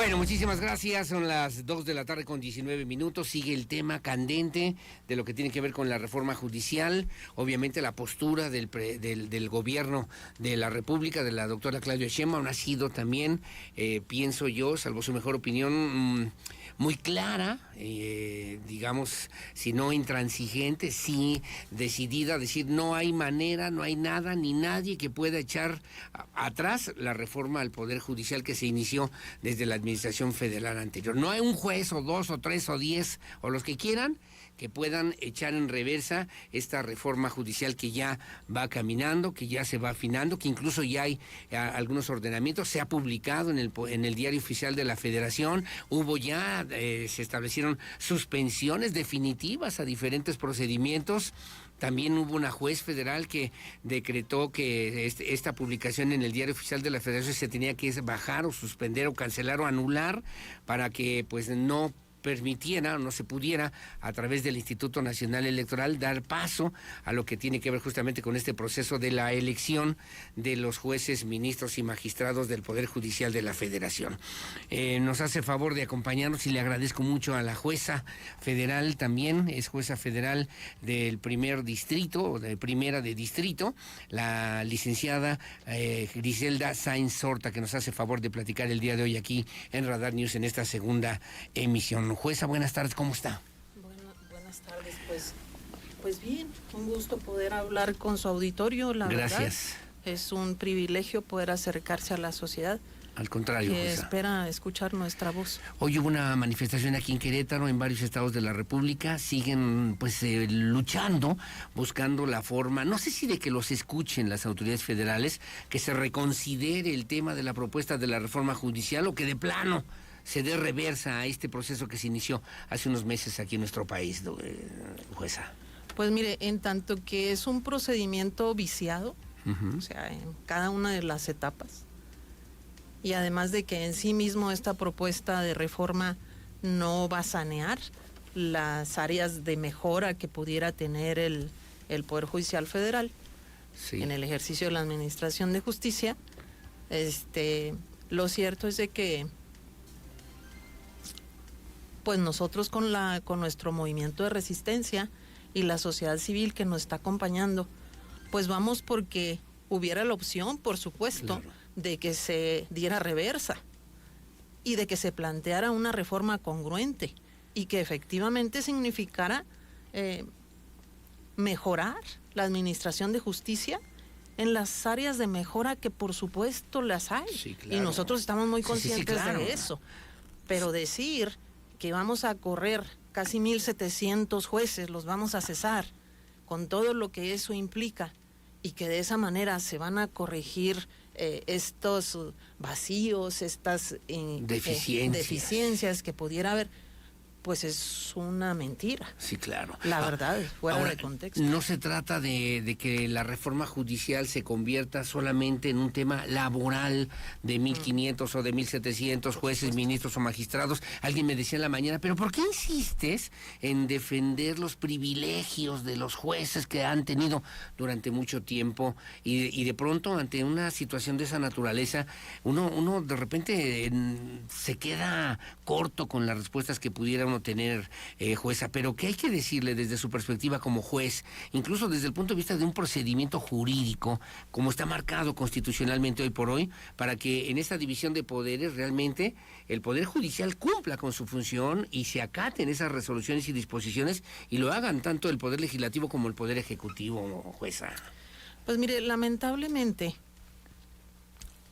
Bueno, muchísimas gracias. Son las 2:19 p.m. Sigue el tema candente de lo que tiene que ver con la reforma judicial. Obviamente la postura del gobierno de la República, de la doctora Claudia Sheinbaum, ha sido también, pienso yo, salvo su mejor opinión, muy clara, digamos, si no intransigente, sí decidida a decir no hay manera, no hay nada ni nadie que pueda echar atrás la reforma al Poder Judicial que se inició desde la administración federal anterior. No hay un juez o dos o tres o 10 o los que quieran que puedan echar en reversa esta reforma judicial que ya va caminando, que ya se va afinando, que incluso ya hay algunos ordenamientos, se ha publicado en el Diario Oficial de la Federación, hubo ya, se establecieron suspensiones definitivas a diferentes procedimientos. También hubo una juez federal que decretó que esta publicación en el Diario Oficial de la Federación se tenía que bajar o suspender o cancelar o anular para que pues no permitiera o no se pudiera a través del Instituto Nacional Electoral dar paso a lo que tiene que ver justamente con este proceso de la elección de los jueces, ministros y magistrados del Poder Judicial de la Federación. Nos hace favor de acompañarnos y le agradezco mucho a la jueza federal también, es jueza federal del primer distrito, o de primera de distrito, la licenciada Griselda Sáenz Horta, que nos hace favor de platicar el día de hoy aquí en Radar News en esta segunda emisión. Jueza, buenas tardes, ¿cómo está? Buenas tardes, pues bien, un gusto poder hablar con su auditorio, la verdad. Gracias. Es un privilegio poder acercarse a la sociedad. Al contrario, que jueza, espera escuchar nuestra voz. Hoy hubo una manifestación aquí en Querétaro, en varios estados de la República, siguen pues luchando, buscando la forma, no sé si de que los escuchen las autoridades federales, que se reconsidere el tema de la propuesta de la reforma judicial o que de plano se dé reversa a este proceso que se inició hace unos meses aquí en nuestro país, jueza. Pues mire, en tanto que es un procedimiento viciado, o sea, en cada una de las etapas, y además de que en sí mismo esta propuesta de reforma no va a sanear las áreas de mejora que pudiera tener el Poder Judicial Federal, sí, en el ejercicio de la administración de justicia, lo cierto es de que pues nosotros con nuestro movimiento de resistencia y la sociedad civil que nos está acompañando, pues vamos porque hubiera la opción, por supuesto, claro, de que se diera reversa y de que se planteara una reforma congruente y que efectivamente significara mejorar la administración de justicia en las áreas de mejora que por supuesto las hay. Sí, claro. Y nosotros estamos muy conscientes claro, de eso. Pero decir que vamos a correr casi 1,700 jueces, los vamos a cesar, con todo lo que eso implica, y que de esa manera se van a corregir estos vacíos, estas deficiencias que pudiera haber, pues es una mentira. Sí, claro. La verdad, fuera ahora, de contexto. No se trata de que la reforma judicial se convierta solamente en un tema laboral de 1,500 o de 1,700 jueces, ministros o magistrados. Alguien me decía en la mañana, pero ¿por qué insistes en defender los privilegios de los jueces que han tenido durante mucho tiempo? Y de pronto, ante una situación de esa naturaleza, uno de repente se queda corto con las respuestas que pudiera uno tener, jueza, pero ¿qué hay que decirle desde su perspectiva como juez, incluso desde el punto de vista de un procedimiento jurídico, como está marcado constitucionalmente hoy por hoy, para que en esta división de poderes realmente el Poder Judicial cumpla con su función y se acaten esas resoluciones y disposiciones y lo hagan tanto el Poder Legislativo como el Poder Ejecutivo, jueza? Pues mire, lamentablemente,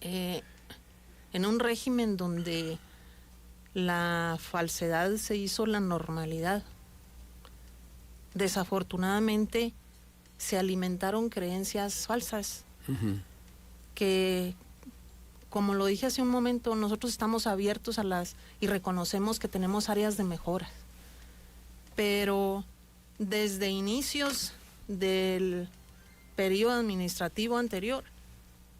en un régimen donde la falsedad se hizo la normalidad, desafortunadamente se alimentaron creencias falsas, que, como lo dije hace un momento, nosotros estamos abiertos y reconocemos que tenemos áreas de mejora, pero desde inicios del periodo administrativo anterior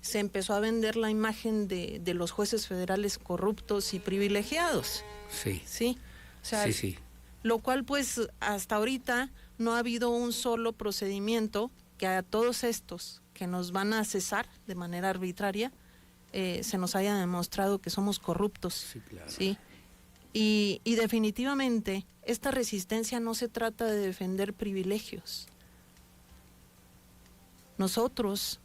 se empezó a vender la imagen de los jueces federales corruptos y privilegiados. Sí. Sí. O sea, sí. Lo cual, pues, hasta ahorita no ha habido un solo procedimiento que a todos estos que nos van a cesar de manera arbitraria se nos haya demostrado que somos corruptos. Sí, claro. ¿Sí? Y definitivamente esta resistencia no se trata de defender privilegios. Nosotros,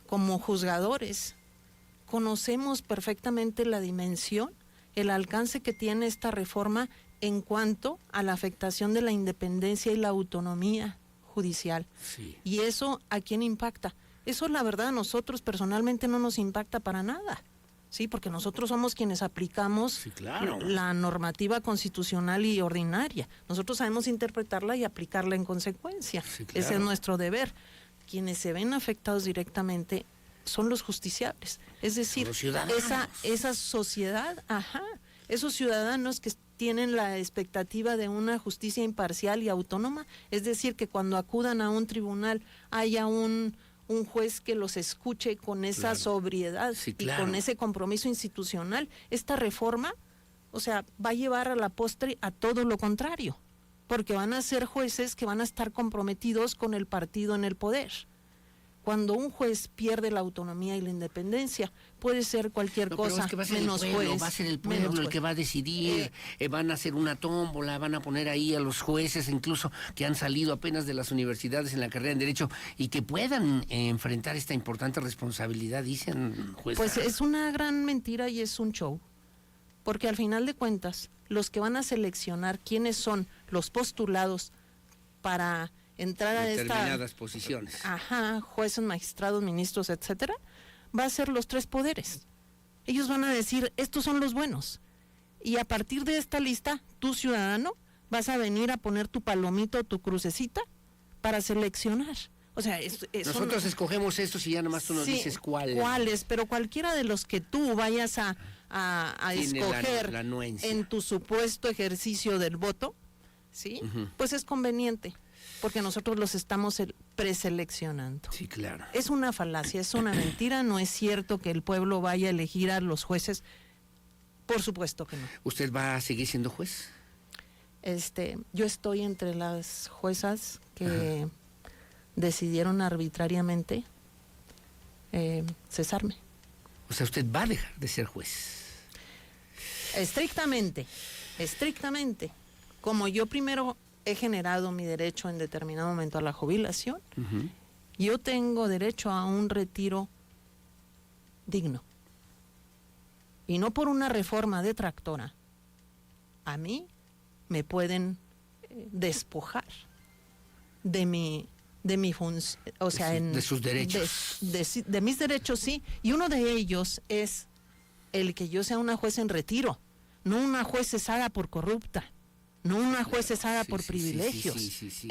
como juzgadores, conocemos perfectamente la dimensión, el alcance que tiene esta reforma en cuanto a la afectación de la independencia y la autonomía judicial. Sí. ¿Y eso a quién impacta? Eso, la verdad, a nosotros personalmente no nos impacta para nada. Sí, porque nosotros somos quienes aplicamos Sí, claro. la normativa constitucional y ordinaria. Nosotros sabemos interpretarla y aplicarla en consecuencia. Sí, claro. Ese es nuestro deber. Quienes se ven afectados directamente son los justiciables. Es decir, los ciudadanos. esa sociedad, esos ciudadanos que tienen la expectativa de una justicia imparcial y autónoma, es decir, que cuando acudan a un tribunal haya un juez que los escuche con esa Claro. sobriedad Sí, y claro. con ese compromiso institucional. Esta reforma, o sea, va a llevar a la postre a todo lo contrario, porque van a ser jueces que van a estar comprometidos con el partido en el poder. Cuando un juez pierde la autonomía y la independencia, puede ser cualquier No, pero cosa es que va a ser menos el pueblo, juez. va a ser el menos pueblo el juez. que va a decidir, van a hacer una tómbola, van a poner ahí a los jueces, incluso que han salido apenas de las universidades en la carrera en Derecho y que puedan enfrentar esta importante responsabilidad, dicen jueza. Pues es una gran mentira y es un show, porque al final de cuentas, los que van a seleccionar quiénes son los postulados para entrar a esta determinadas posiciones. jueces, magistrados, ministros, etcétera, va a ser los tres poderes. Ellos van a decir, estos son los buenos. Y a partir de esta lista, tú, ciudadano, vas a venir a poner tu palomito, tu crucecita, para seleccionar. O sea, Nosotros escogemos estos y ya nomás tú nos dices cuáles, pero cualquiera de los que tú vayas a Tiene escoger la anuencia. en tu supuesto ejercicio del voto, ¿sí? Pues es conveniente, porque nosotros los estamos preseleccionando. Sí, claro. Es una falacia, es una mentira, no es cierto que el pueblo vaya a elegir a los jueces, por supuesto que no. ¿Usted va a seguir siendo juez? Yo estoy entre las juezas que decidieron arbitrariamente cesarme. O sea, usted va a dejar de ser juez. Estrictamente. Como yo primero he generado mi derecho en determinado momento a la jubilación, yo tengo derecho a un retiro digno. Y no por una reforma detractora. A mí me pueden despojar de mi función, o sea, de sus derechos. De mis derechos, sí. Y uno de ellos es el que yo sea una juez en retiro, no una juez cesada por corrupta, no una juez cesada por privilegios. Sí.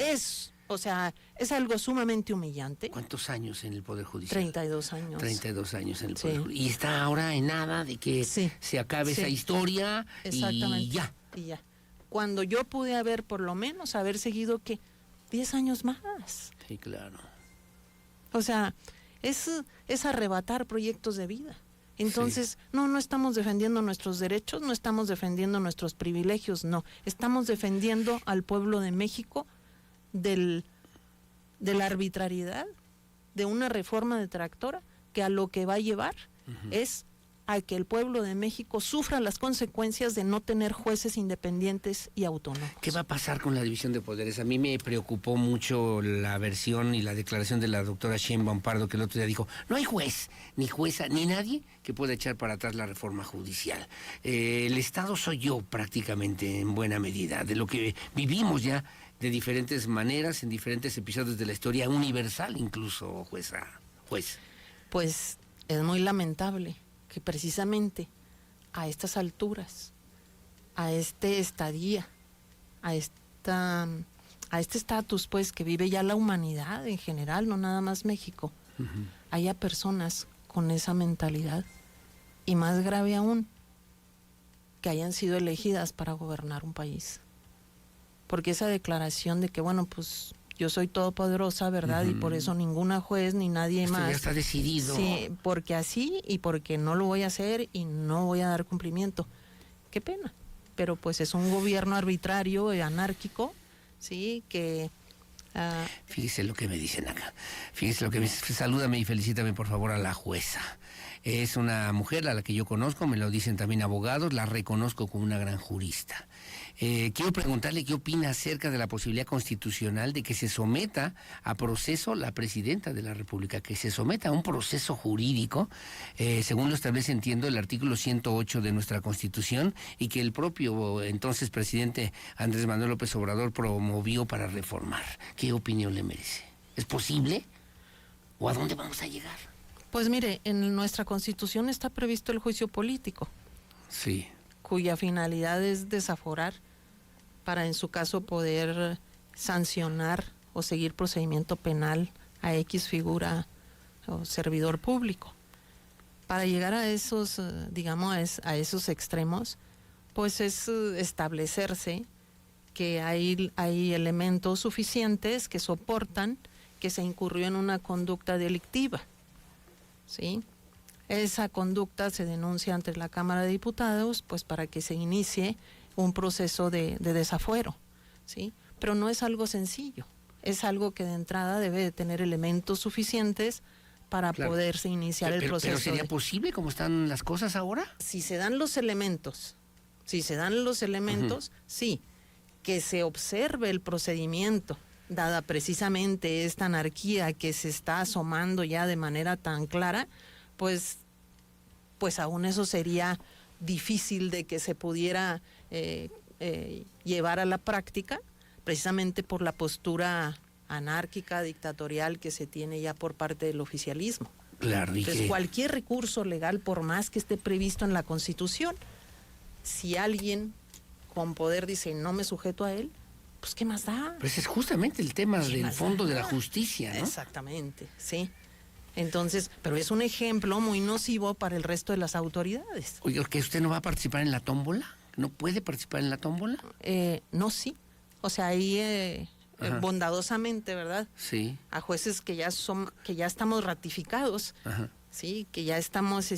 O sea, es algo sumamente humillante. ¿Cuántos años en el Poder Judicial? 32 años. 32 años en el Poder Sí. Judicial. Y está ahora en nada de que se acabe esa historia Exactamente. y ya. Y ya. Cuando yo pude haber, por lo menos, haber seguido, ¿qué? 10 años más. Sí, claro. O sea, es arrebatar proyectos de vida. Entonces, no estamos defendiendo nuestros derechos, no estamos defendiendo nuestros privilegios, no. Estamos defendiendo al pueblo de México de la arbitrariedad de una reforma detractora que a lo que va a llevar es a que el pueblo de México sufra las consecuencias de no tener jueces independientes y autónomos. ¿Qué va a pasar con la división de poderes? A mí me preocupó mucho la versión y la declaración de la doctora Sheinbaum Pardo, que el otro día dijo, no hay juez, ni jueza, ni nadie que pueda echar para atrás la reforma judicial. El Estado soy yo prácticamente en buena medida, de lo que vivimos ya de diferentes maneras, en diferentes episodios de la historia universal incluso, juez. Pues es muy lamentable que precisamente a estas alturas, a este estadía, a este estatus pues que vive ya la humanidad en general, no nada más México, haya personas con esa mentalidad y más grave aún, que hayan sido elegidas para gobernar un país. Porque esa declaración de que bueno, pues yo soy todopoderosa, ¿verdad? Y por eso ninguna juez ni nadie Esto más. ya está decidido. Sí, porque así y porque no lo voy a hacer y no voy a dar cumplimiento. Qué pena. Pero pues es un gobierno arbitrario y anárquico, sí, que... Fíjese lo que me dicen acá. Fíjese lo que me dicen. Salúdame y felicítame por favor a la jueza. Es una mujer a la que yo conozco, me lo dicen también abogados, la reconozco como una gran jurista. Quiero preguntarle qué opina acerca de la posibilidad constitucional de que se someta a proceso la presidenta de la República, que se someta a un proceso jurídico, según lo establece, entiendo, el artículo 108 de nuestra Constitución, y que el propio entonces presidente Andrés Manuel López Obrador promovió para reformar. ¿Qué opinión le merece? ¿Es posible? ¿O a dónde vamos a llegar? Pues mire, en nuestra Constitución está previsto el juicio político. Sí. Cuya finalidad es desaforar para, en su caso, poder sancionar o seguir procedimiento penal a X figura o servidor público. Para llegar a esos, digamos, a esos extremos, pues es establecerse que hay elementos suficientes que soportan que se incurrió en una conducta delictiva, ¿sí? Esa conducta se denuncia ante la Cámara de Diputados, pues para que se inicie un proceso de desafuero, ¿sí? Pero no es algo sencillo, es algo que de entrada debe de tener elementos suficientes para poderse iniciar el proceso. ¿Pero sería posible como están las cosas ahora? Si se dan los elementos, sí, que se observe el procedimiento, dada precisamente esta anarquía que se está asomando ya de manera tan clara, pues aún eso sería difícil de que se pudiera llevar a la práctica, precisamente por la postura anárquica, dictatorial que se tiene ya por parte del oficialismo. Claro, Entonces, cualquier recurso legal, por más que esté previsto en la Constitución, si alguien con poder dice no me sujeto a él, pues ¿qué más da? Pues es justamente el tema del fondo de la justicia, ¿no? Exactamente, sí. Entonces, pero es un ejemplo muy nocivo para el resto de las autoridades. Oye, ¿que usted no va a participar en la tómbola? ¿No puede participar en la tómbola? No, sí. O sea, ahí bondadosamente, ¿verdad? Sí. A jueces que ya estamos ratificados, Ajá. sí, que ya estamos,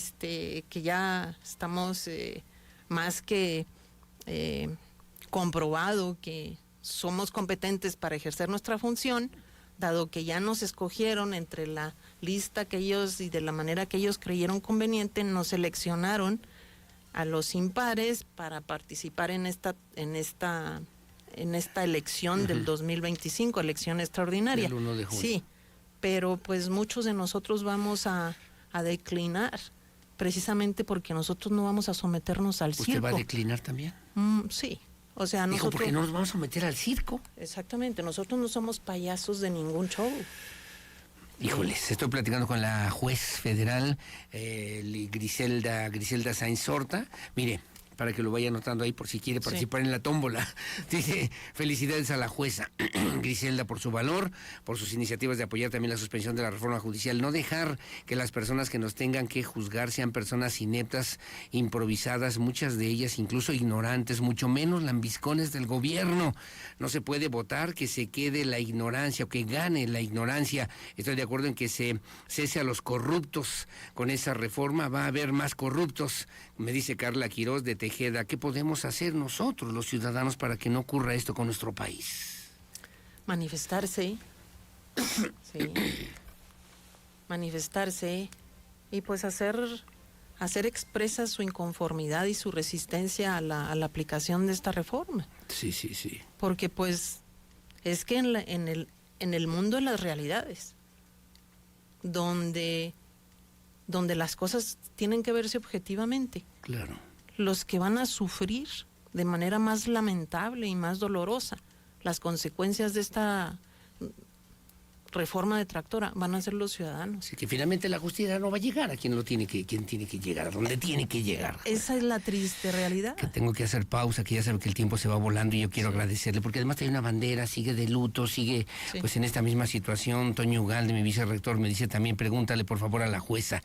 más que comprobado que somos competentes para ejercer nuestra función, dado que ya nos escogieron entre la lista que ellos y de la manera que ellos creyeron conveniente, nos seleccionaron a los impares para participar en esta elección del 2025, elección extraordinaria. El 1 de junio. Sí, pero pues muchos de nosotros vamos a declinar, precisamente porque nosotros no vamos a someternos al circo. ¿Usted va a declinar también? Sí. O sea, Dijo, nosotros... porque no nos vamos a meter al circo. Exactamente, nosotros no somos payasos de ningún show. Híjoles, estoy platicando con la juez federal Griselda Sáenz Horta. Mire, para que lo vaya anotando ahí por si quiere participar en la tómbola. Dice, felicidades a la jueza Griselda por su valor, por sus iniciativas de apoyar también la suspensión de la reforma judicial, no dejar que las personas que nos tengan que juzgar sean personas ineptas, improvisadas, muchas de ellas incluso ignorantes, mucho menos lambiscones del gobierno. No se puede votar que se quede la ignorancia o que gane la ignorancia. Estoy de acuerdo en que se cese a los corruptos. Con esa reforma va a haber más corruptos. Me dice Carla Quirós de Tejeda, ¿qué podemos hacer nosotros, los ciudadanos, para que no ocurra esto con nuestro país? Manifestarse, sí. Manifestarse y pues hacer expresa su inconformidad y su resistencia a la aplicación de esta reforma. Sí, sí, sí. Porque pues es que en el mundo de las realidades, donde las cosas tienen que verse objetivamente, Claro. los que van a sufrir de manera más lamentable y más dolorosa las consecuencias de esta reforma detractora van a ser los ciudadanos. Así que finalmente la justicia no va a llegar a quien tiene que llegar, a donde tiene que llegar. Esa es la triste realidad. Que tengo que hacer pausa, que ya sabe que el tiempo se va volando y yo quiero agradecerle, porque además hay una bandera, sigue de luto, sigue pues en esta misma situación. Toño Ugalde, mi vicerrector, me dice también, pregúntale por favor a la jueza,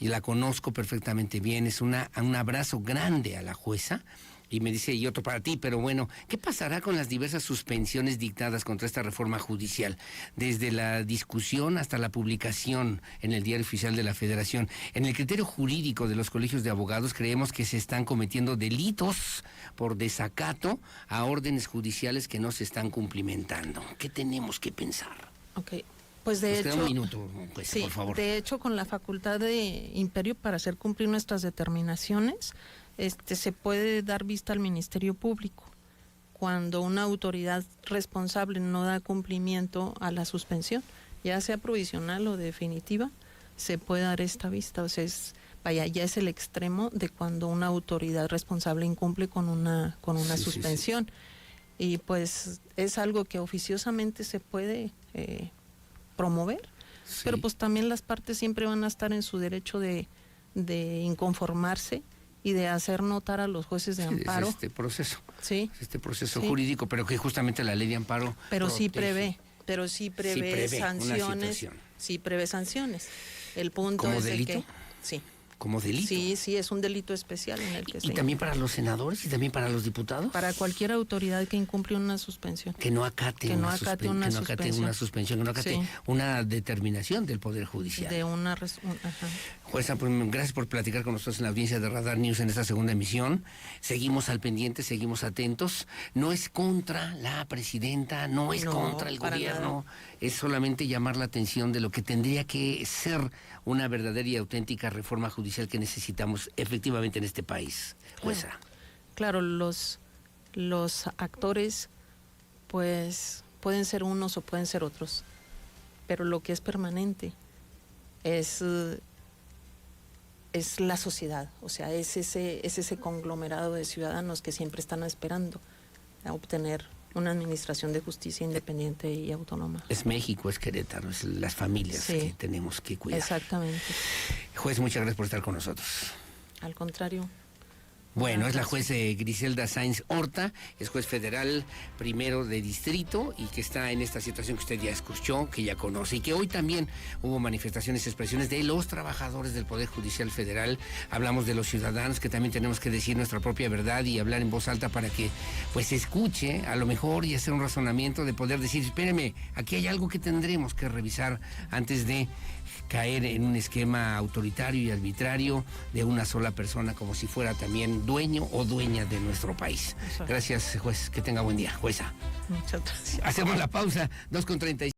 y la conozco perfectamente bien, es un abrazo grande a la jueza. Y me dice, y otro para ti, pero bueno, ¿qué pasará con las diversas suspensiones dictadas contra esta reforma judicial? Desde la discusión hasta la publicación en el Diario Oficial de la Federación. En el criterio jurídico de los colegios de abogados creemos que se están cometiendo delitos por desacato a órdenes judiciales que no se están cumplimentando. ¿Qué tenemos que pensar? Ok, Pues de Nos hecho, queda un minuto, pues, sí, por favor. de hecho con la facultad de imperio para hacer cumplir nuestras determinaciones, se puede dar vista al Ministerio Público cuando una autoridad responsable no da cumplimiento a la suspensión, ya sea provisional o definitiva, se puede dar esta vista. O sea, ya es el extremo de cuando una autoridad responsable incumple con una suspensión. Sí. Y pues es algo que oficiosamente se puede promover, sí. Pero pues también las partes siempre van a estar en su derecho de inconformarse y de hacer notar a los jueces de amparo. Es este proceso, sí, este proceso sí. jurídico, pero que justamente la ley de amparo pero sí prevé sanciones, sí prevé sanciones. El punto ¿como es delito? De que sí. ¿Como delito? Sí, es un delito especial en el que ¿Y también para los senadores y también para los diputados? Para cualquier autoridad que incumple una suspensión. Que no acate una suspensión, que no acate una determinación del Poder Judicial. De una... Jueza, pues, gracias por platicar con nosotros en la audiencia de Radar News en esta segunda emisión. Seguimos al pendiente, seguimos atentos. No es contra la presidenta, no es contra el gobierno. Es solamente llamar la atención de lo que tendría que ser una verdadera y auténtica reforma judicial que necesitamos efectivamente en este país. Jueza. Claro, los actores pues pueden ser unos o pueden ser otros, pero lo que es permanente es la sociedad, o sea, es ese conglomerado de ciudadanos que siempre están esperando a obtener una administración de justicia independiente y autónoma. Es México, es Querétaro, es las familias que tenemos que cuidar. Exactamente. Juez, muchas gracias por estar con nosotros. Al contrario. Bueno, es la juez Griselda Sáenz Horta, es juez federal primero de distrito y que está en esta situación que usted ya escuchó, que ya conoce, y que hoy también hubo manifestaciones y expresiones de los trabajadores del Poder Judicial Federal. Hablamos de los ciudadanos que también tenemos que decir nuestra propia verdad y hablar en voz alta para que pues se escuche a lo mejor y hacer un razonamiento de poder decir, espéreme, aquí hay algo que tendremos que revisar antes de caer en un esquema autoritario y arbitrario de una sola persona como si fuera también dueño o dueña de nuestro país. Gracias, juez. Que tenga buen día, jueza. Muchas gracias. Hacemos la pausa, 2:35.